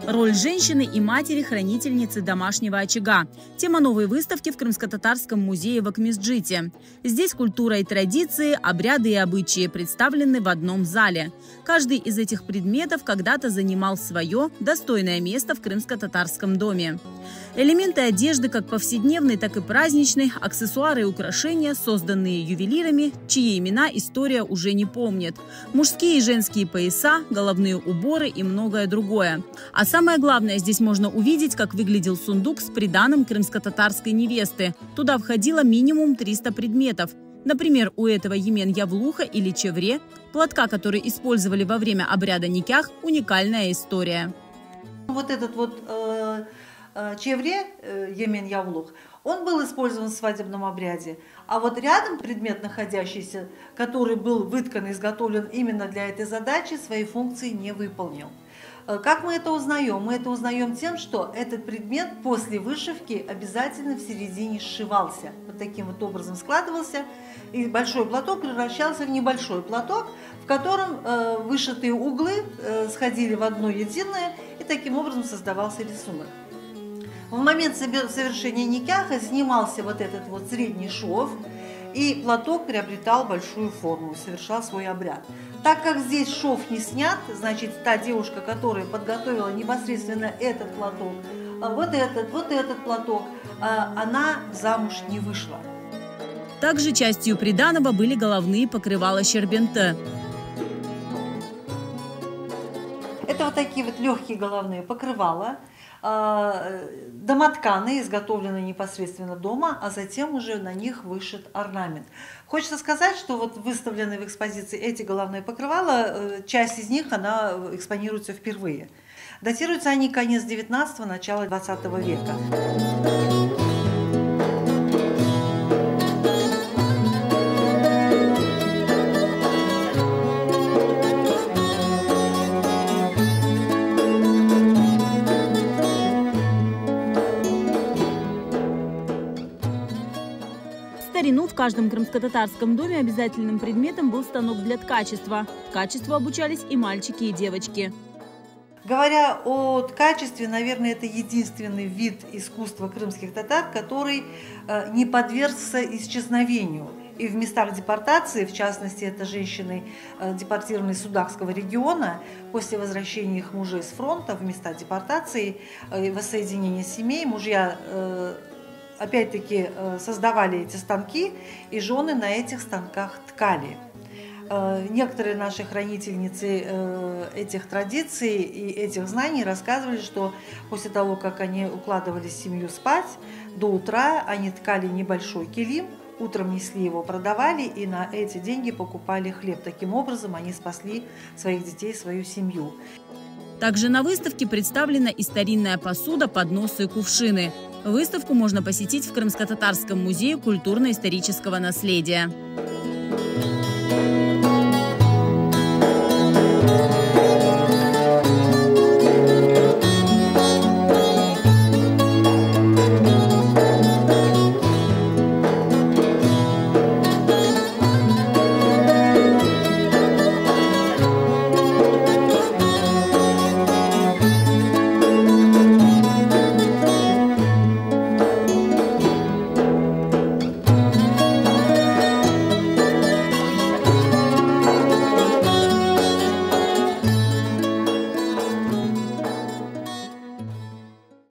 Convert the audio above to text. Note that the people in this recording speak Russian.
Роль женщины и матери-хранительницы домашнего очага. Тема новой выставки в Крымско-татарском музее в Акмесджите. Здесь культура и традиции, обряды и обычаи представлены в одном зале. Каждый из этих предметов когда-то занимал свое достойное место в крымско-татарском доме. Элементы одежды как повседневной, так и праздничной, аксессуары и украшения, созданные ювелирами, чьи имена история уже не помнит. Мужские и женские пояса, головные уборы и многое другое. А самое главное, здесь можно увидеть, как выглядел сундук с приданым крымско-татарской невесты. Туда входило минимум 300 предметов. Например, у этого емен-явлуха или чевре, платка, который использовали во время обряда никях, уникальная история. Вот этот чевре, емен-явлух, он был использован в свадебном обряде. А вот рядом предмет, находящийся, который был выткан и изготовлен именно для этой задачи, свои функции не выполнил. Как мы это узнаем? Мы это узнаем тем, что этот предмет после вышивки обязательно в середине сшивался. Вот таким вот образом складывался, и большой платок превращался в небольшой платок, в котором вышитые углы сходили в одно единое, и таким образом создавался рисунок. В момент совершения никяха снимался вот этот вот средний шов, и платок приобретал большую форму, совершал свой обряд. Так как здесь шов не снят, значит, та девушка, которая подготовила непосредственно этот платок, вот этот платок, она замуж не вышла. Также частью приданого были головные покрывала щербенте. Это вот такие вот легкие головные покрывала, домотканые, изготовленные непосредственно дома, а затем уже на них вышит орнамент. Хочется сказать, что вот выставленные в экспозиции эти головные покрывала, часть из них она экспонируется впервые. Датируются они конец 19-го, начало 20 века. В старину в каждом крымско-татарском доме обязательным предметом был станок для ткачества. Ткачеству обучались и мальчики, и девочки. Говоря о ткачестве, наверное, это единственный вид искусства крымских татар, который не подвергся исчезновению. И в местах депортации, в частности, это женщины, депортированные из Судакского региона, после возвращения их мужей с фронта в места депортации и воссоединения семей, мужья опять-таки создавали эти станки, и жены на этих станках ткали. Некоторые наши хранительницы этих традиций и этих знаний рассказывали, что после того, как они укладывали семью спать, до утра они ткали небольшой килим, утром несли его, продавали и на эти деньги покупали хлеб. Таким образом они спасли своих детей, свою семью. Также на выставке представлена и старинная посуда, подносы и кувшины. Выставку можно посетить в Крымско-татарском музее культурно-исторического наследия.